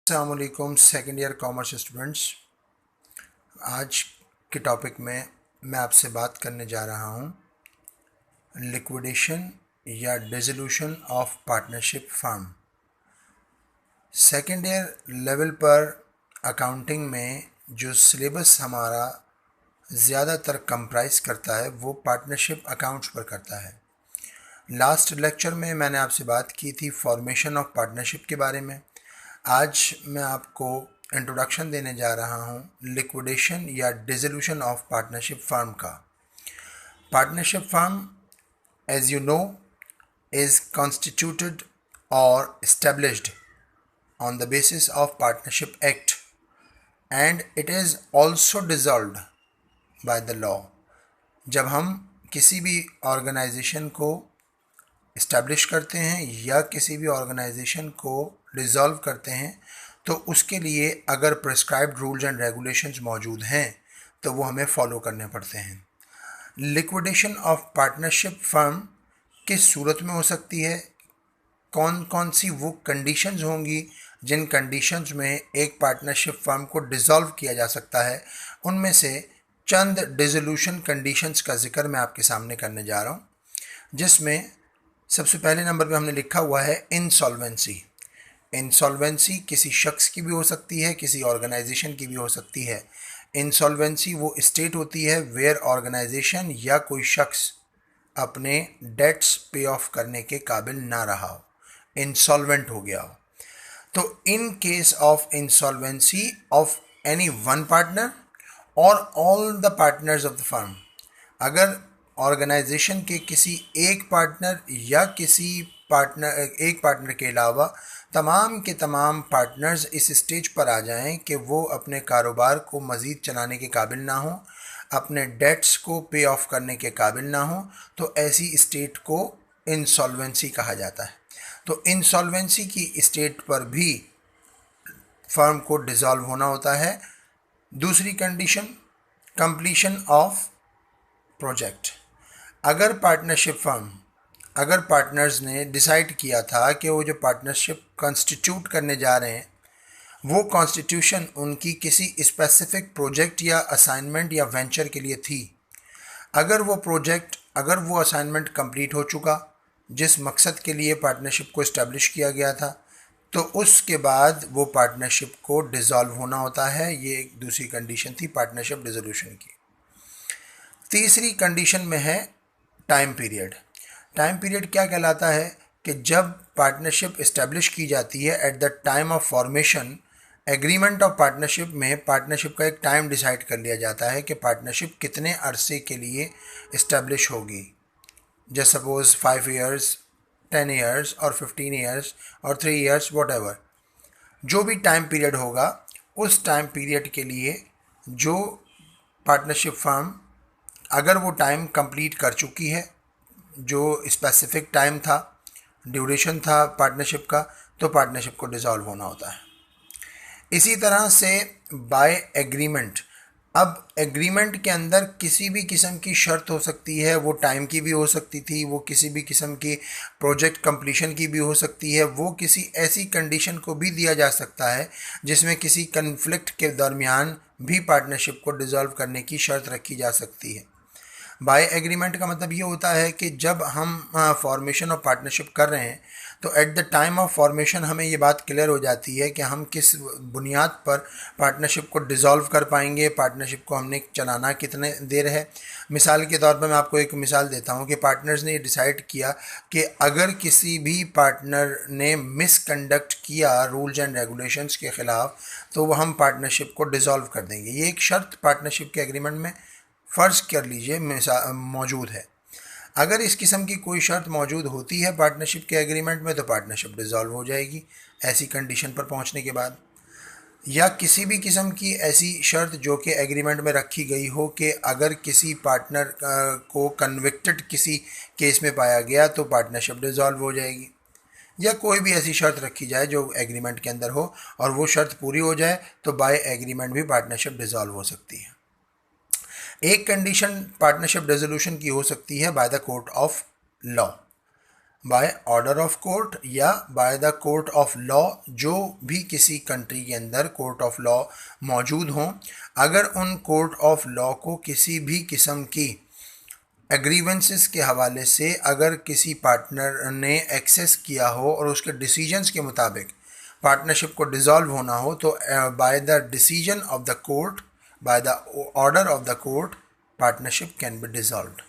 अस्सलाम वालेकुम second year commerce students. आज के टॉपिक में मैं आपसे बात करने जा रहा हूँ लिक्विडेशन या dissolution of partnership firm. Second year level पर अकाउंटिंग में जो सिलेबस हमारा ज़्यादातर कंप्राइज करता है वो पार्टनरशिप अकाउंट्स पर करता है। लास्ट लेक्चर में मैंने आपसे बात की थी फॉर्मेशन ऑफ पार्टनरशिप के बारे में। आज मैं आपको इंट्रोडक्शन देने जा रहा हूँ लिक्विडेशन या डिसोल्यूशन ऑफ पार्टनरशिप फर्म का। Partnership firm as you know is constituted or established on the basis of Partnership Act and it is also dissolved by the law। जब हम किसी भी ऑर्गेनाइजेशन को इस्टेब्लिश करते हैं या किसी भी ऑर्गेनाइजेशन को डिज़ोल्व करते हैं तो उसके लिए अगर प्रिस्क्राइब्ड रूल्स एंड रेगुलेशंस मौजूद हैं तो वो हमें फॉलो करने पड़ते हैं। लिक्विडेशन ऑफ पार्टनरशिप फर्म किस सूरत में हो सकती है, कौन कौन सी वो कंडीशंस होंगी जिन कंडीशंस में एक पार्टनरशिप फर्म को डिज़ोल्व किया जा सकता है, उनमें से चंद डिसोल्यूशन कंडीशंस का जिक्र मैं आपके सामने करने जा रहा हूँ। जिसमें सबसे पहले नंबर पे हमने लिखा हुआ है इंसॉल्वेंसी। इंसॉल्वेंसी किसी शख्स की भी हो सकती है, किसी ऑर्गेनाइजेशन की भी हो सकती है। इंसॉल्वेंसी वो स्टेट होती है वेयर ऑर्गेनाइजेशन या कोई शख्स अपने डेट्स पे ऑफ करने के काबिल ना रहा हो, इंसॉल्वेंट हो गया हो। तो in case of insolvency of any one partner or all the partners of the firm, अगर ऑर्गेनाइजेशन के किसी एक पार्टनर या एक पार्टनर के अलावा तमाम के तमाम पार्टनर्स इस स्टेज पर आ जाएं कि वो अपने कारोबार को मज़ीद चलाने के काबिल ना हो, अपने डेट्स को पे ऑफ करने के काबिल ना हो, तो ऐसी स्टेट को इंसॉल्वेंसी कहा जाता है। तो इंसॉल्वेंसी की स्टेट पर भी फर्म को डिज़ोल्व होना होता है। दूसरी कंडीशन कंप्लीशन ऑफ प्रोजेक्ट। अगर पार्टनर्स ने डिसाइड किया था कि वो जो पार्टनरशिप कॉन्स्टिट्यूट करने जा रहे हैं वो कॉन्स्टिट्यूशन उनकी किसी स्पेसिफिक प्रोजेक्ट या असाइनमेंट या वेंचर के लिए थी, अगर वो असाइनमेंट कंप्लीट हो चुका जिस मकसद के लिए पार्टनरशिप को इस्टेब्लिश किया गया था, तो उसके बाद वो पार्टनरशिप को डिज़ोल्व होना होता है। ये एक दूसरी कंडीशन थी पार्टनरशिप डिसोल्यूशन की। तीसरी कंडीशन में है टाइम पीरियड। टाइम पीरियड क्या कहलाता है कि जब पार्टनरशिप इस्टेब्लिश की जाती है at the time of formation, agreement of partnership में पार्टनरशिप का एक टाइम डिसाइड कर लिया जाता है कि पार्टनरशिप कितने अरसे के लिए इस्टेब्लिश होगी। जैसे सपोज 5 ईयर्स, 10 ईयर्स और 15 ईयर्स और 3 ईयर्स, वॉट जो भी टाइम पीरियड होगा, उस टाइम पीरियड के लिए जो पार्टनरशिप फर्म अगर वो टाइम कंप्लीट कर चुकी है, जो स्पेसिफिक टाइम था, ड्यूरेशन था पार्टनरशिप का, तो पार्टनरशिप को डिज़ोल्व होना होता है। इसी तरह से बाय एग्रीमेंट। अब एग्रीमेंट के अंदर किसी भी किस्म की शर्त हो सकती है, वो टाइम की भी हो सकती थी, वो किसी भी किस्म की प्रोजेक्ट कंप्लीशन की भी हो सकती है, वो किसी ऐसी कंडीशन को भी दिया जा सकता है जिसमें किसी कन्फ्लिक्ट के दरमियान भी पार्टनरशिप को डिज़ोल्व करने की शर्त रखी जा सकती है। बाय एग्रीमेंट का मतलब ये होता है कि जब हम फॉर्मेशन ऑफ पार्टनरशिप कर रहे हैं तो at the time of formation हमें ये बात क्लियर हो जाती है कि हम किस बुनियाद पर पार्टनरशिप को डिज़ोल्व कर पाएंगे, पार्टनरशिप को हमने चलाना कितने देर है। मिसाल के तौर पर मैं आपको एक मिसाल देता हूँ कि पार्टनर्स ने डिसाइड किया कि अगर किसी भी पार्टनर ने मिसकंडक्ट किया रूल्स एंड रेगुलेशंस के ख़िलाफ़ तो वह हम पार्टनरशिप को डिज़ोल्व कर देंगे। ये एक शर्त पार्टनरशिप के एग्रीमेंट में फ़र्ज़ कर लीजिए मौजूद है। अगर इस किस्म की कोई शर्त मौजूद होती है पार्टनरशिप के एग्रीमेंट में तो पार्टनरशिप डिज़ोल्व हो जाएगी ऐसी कंडीशन पर पहुंचने के बाद। या किसी भी किस्म की ऐसी शर्त जो कि एग्रीमेंट में रखी गई हो कि अगर किसी पार्टनर को कन्विक्टेड किसी केस में पाया गया तो पार्टनरशिप डिज़ोल्व हो जाएगी। या कोई भी ऐसी शर्त रखी जाए जो एग्रीमेंट के अंदर हो और वो शर्त पूरी हो जाए तो बाय एग्रीमेंट भी पार्टनरशिप डिज़ोल्व हो सकती है। एक कंडीशन पार्टनरशिप डिसोल्यूशन की हो सकती है by the court of law. By order of court या by the court of law, जो भी किसी कंट्री के अंदर कोर्ट ऑफ लॉ मौजूद हों, अगर उन कोर्ट ऑफ लॉ को किसी भी किस्म की एग्रीवेंसेस के हवाले से अगर किसी पार्टनर ने एक्सेस किया हो और उसके डिसीजंस के मुताबिक पार्टनरशिप को डिसॉल्व होना हो, तो by the decision of the court, by the order of the court, partnership can be dissolved.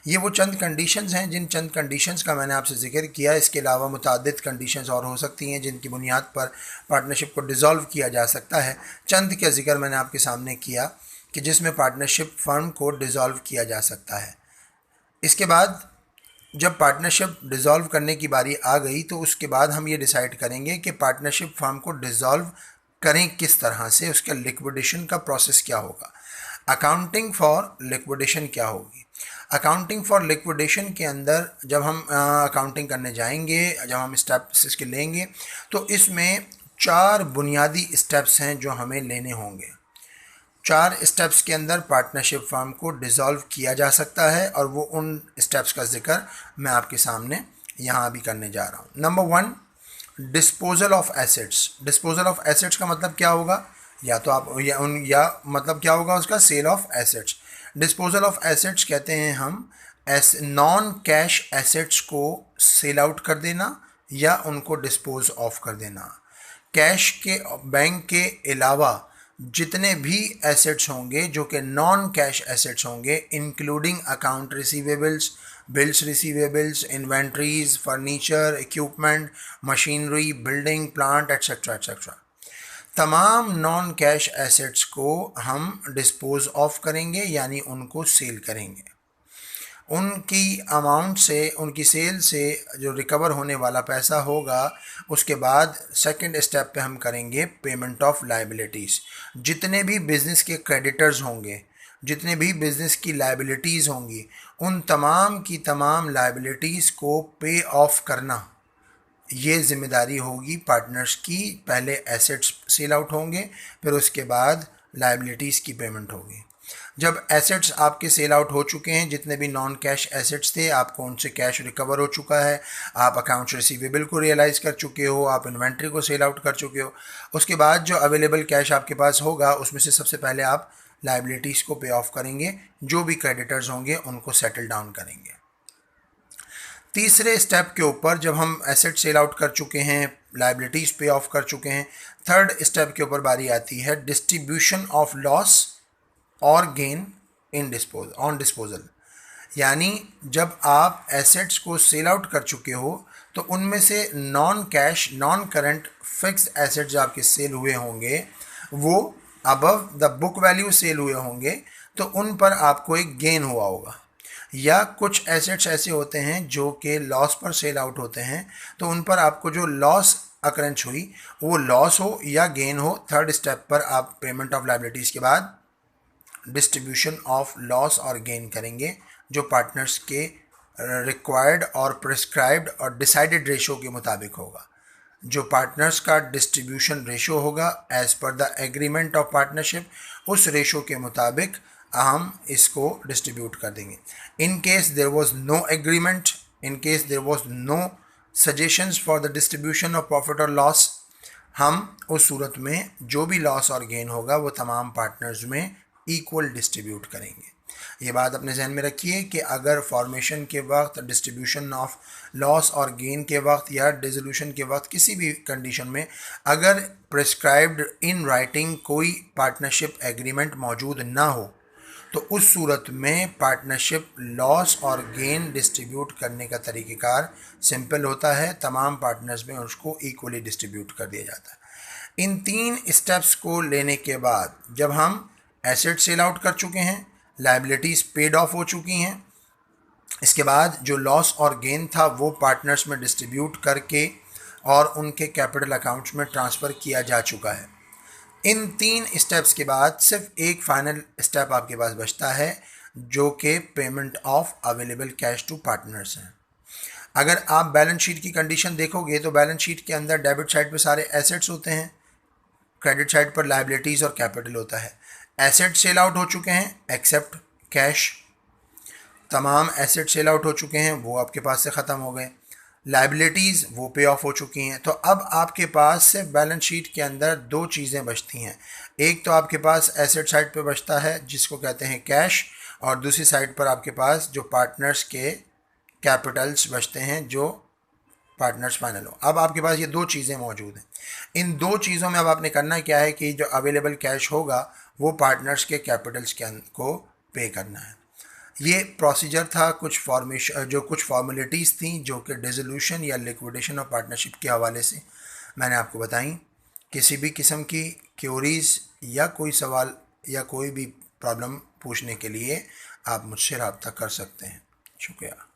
ये वो चंद कंडीशंस हैं, जिन चंद कंडीशंस का मैंने आपसे जिक्र किया। इसके अलावा मुतादिद कंडीशंस और हो सकती हैं जिनकी बुनियाद पर पार्टनरशिप को डिसॉल्व किया जा सकता है। चंद का जिक्र मैंने आपके सामने किया कि जिसमें पार्टनरशिप फर्म को डिसॉल्व किया जा सकता है। इसके बाद जब पार्टनरशिप डिसॉल्व करने की बारी आ गई, तो उसके बाद हम ये डिसाइड करेंगे कि पार्टनरशिप फर्म को डिसॉल्व करें किस तरह से, उसका लिक्विडेशन का प्रोसेस क्या होगा, अकाउंटिंग फॉर लिक्विडेशन क्या होगी। अकाउंटिंग फॉर लिक्विडेशन के अंदर जब हम अकाउंटिंग करने जाएंगे, जब हम स्टेप्स इसके लेंगे, तो इसमें 4 बुनियादी स्टेप्स हैं जो हमें लेने होंगे। 4 स्टेप्स के अंदर पार्टनरशिप फर्म को डिसॉल्व किया जा सकता है, और वो उन स्टेप्स का जिक्र मैं आपके सामने यहाँ भी करने जा रहा हूँ। Number 1, disposal of assets. Disposal of assets का मतलब क्या होगा, या तो आप या मतलब क्या होगा उसका, sale of assets. Disposal of assets कहते हैं हम नॉन कैश एसेट्स को सेल आउट कर देना या उनको डिस्पोज ऑफ कर देना। कैश के बैंक के अलावा जितने भी एसेट्स होंगे जो कि नॉन कैश एसेट्स होंगे, including account receivables, bills receivables, inventories, furniture, equipment, machinery, building, plant etcetera etcetera, तमाम नॉन कैश एसेट्स को हम डिस्पोज ऑफ करेंगे, यानी उनको सेल करेंगे। उनकी अमाउंट से, उनकी सेल से जो रिकवर होने वाला पैसा होगा, उसके बाद सेकंड स्टेप पे हम करेंगे पेमेंट ऑफ लायबिलिटीज़। जितने भी बिज़नेस के क्रेडिटर्स होंगे, जितने भी बिज़नेस की लायबिलिटीज़ होंगी, उन तमाम की तमाम लायबिलिटीज़ को पे ऑफ करना, ये ज़िम्मेदारी होगी पार्टनर्स की। पहले एसेट्स सेल आउट होंगे, फिर उसके बाद लायबिलिटीज़ की पेमेंट होगी। जब एसेट्स आपके सेल आउट हो चुके हैं, जितने भी नॉन कैश एसेट्स थे, आपको उनसे कैश रिकवर हो चुका है, आप अकाउंट्स रिसीवेबल को रियलाइज़ कर चुके हो, आप इन्वेंट्री को सेल आउट कर चुके हो, उसके बाद जो अवेलेबल कैश आपके पास होगा, उसमें से सबसे पहले आप लायबिलिटीज़ को पे ऑफ करेंगे, जो भी क्रेडिटर्स होंगे उनको सेटल डाउन करेंगे। तीसरे स्टेप के ऊपर जब हम एसेट सेल आउट कर चुके हैं, लायबिलिटीज़ पे ऑफ कर चुके हैं, थर्ड स्टेप के ऊपर बारी आती है डिस्ट्रीब्यूशन ऑफ लॉस और गेन इन डिस्पोजल। यानी जब आप एसेट्स को सेल आउट कर चुके हो, तो उनमें से non cash, non current fixed assets जो आपके सेल हुए होंगे, वो above the book value sale हुए होंगे, तो उन पर आपको एक गेन हुआ होगा। या कुछ एसेट्स ऐसे होते हैं जो कि लॉस पर सेल आउट होते हैं, तो उन पर आपको जो लॉस अकरेंस हुई, वो लॉस हो या गेन हो, थर्ड स्टेप पर आप पेमेंट ऑफ लायबिलिटीज़ के बाद डिस्ट्रीब्यूशन ऑफ लॉस और गेन करेंगे, जो पार्टनर्स के रिक्वायर्ड और प्रिस्क्राइब्ड और डिसाइडेड रेशो के मुताबिक होगा। जो पार्टनर्स का डिस्ट्रीब्यूशन रेशो होगा as per the agreement of partnership, उस रेशो के मुताबिक हम इसको डिस्ट्रीब्यूट कर देंगे। In case there was no agreement, in case there was no suggestions for the distribution of profit और लॉस, हम उस सूरत में जो भी लॉस और गेन होगा वो तमाम पार्टनर्स में इक्वल डिस्ट्रीब्यूट करेंगे। ये बात अपने जहन में रखिए कि अगर फॉर्मेशन के वक्त, डिस्ट्रीब्यूशन ऑफ लॉस और गेन के वक्त या डिसोल्यूशन के वक्त किसी भी कंडीशन में अगर प्रिस्क्राइब्ड इन राइटिंग कोई पार्टनरशिप एग्रीमेंट मौजूद ना हो, तो उस सूरत में पार्टनरशिप लॉस और गेन डिस्ट्रीब्यूट करने का तरीक़ेकार सिंपल होता है। तमाम पार्टनर्स में उसको इक्वली डिस्ट्रीब्यूट कर दिया जाता है। इन 3 स्टेप्स को लेने के बाद जब हम एसेट सेल आउट कर चुके हैं, लायबिलिटीज़ पेड ऑफ हो चुकी हैं, इसके बाद जो लॉस और गेन था वो पार्टनर्स में डिस्ट्रीब्यूट करके और उनके कैपिटल अकाउंट्स में ट्रांसफ़र किया जा चुका है। इन 3 स्टेप्स के बाद सिर्फ एक फाइनल स्टेप आपके पास बचता है, जो कि payment of available cash to partners हैं। अगर आप बैलेंस शीट की कंडीशन देखोगे तो बैलेंस शीट के अंदर डेबिट साइड पर सारे एसेट्स होते हैं, क्रेडिट साइड पर लायबिलिटीज़ और कैपिटल होता है। एसेट सेल आउट हो चुके हैं एक्सेप्ट कैश, तमाम एसेट सेल आउट हो चुके हैं, वो आपके पास से ख़त्म हो गए। लाइबिलिटीज़ वो पे ऑफ हो चुकी हैं। तो अब आपके पास से बैलेंस शीट के अंदर दो चीज़ें बचती हैं। एक तो आपके पास एसेट साइड पे बचता है जिसको कहते हैं कैश, और दूसरी साइड पर आपके पास जो पार्टनर्स के कैपिटल्स बचते हैं जो पार्टनर्स फाइनल हो। अब आपके पास ये दो चीज़ें मौजूद हैं। इन दो चीज़ों में अब आपने करना क्या है कि जो अवेलेबल कैश होगा वो पार्टनर्स के कैपिटल्स के को पे करना है। ये प्रोसीजर था, कुछ फॉर्मेलिटीज़ थी जो कि डिसोल्यूशन या लिक्विडेशन ऑफ पार्टनरशिप के हवाले से मैंने आपको बताई। किसी भी किस्म की क्यूरीज या कोई सवाल या कोई भी प्रॉब्लम पूछने के लिए आप मुझसे रब्ता कर सकते हैं। शुक्रिया।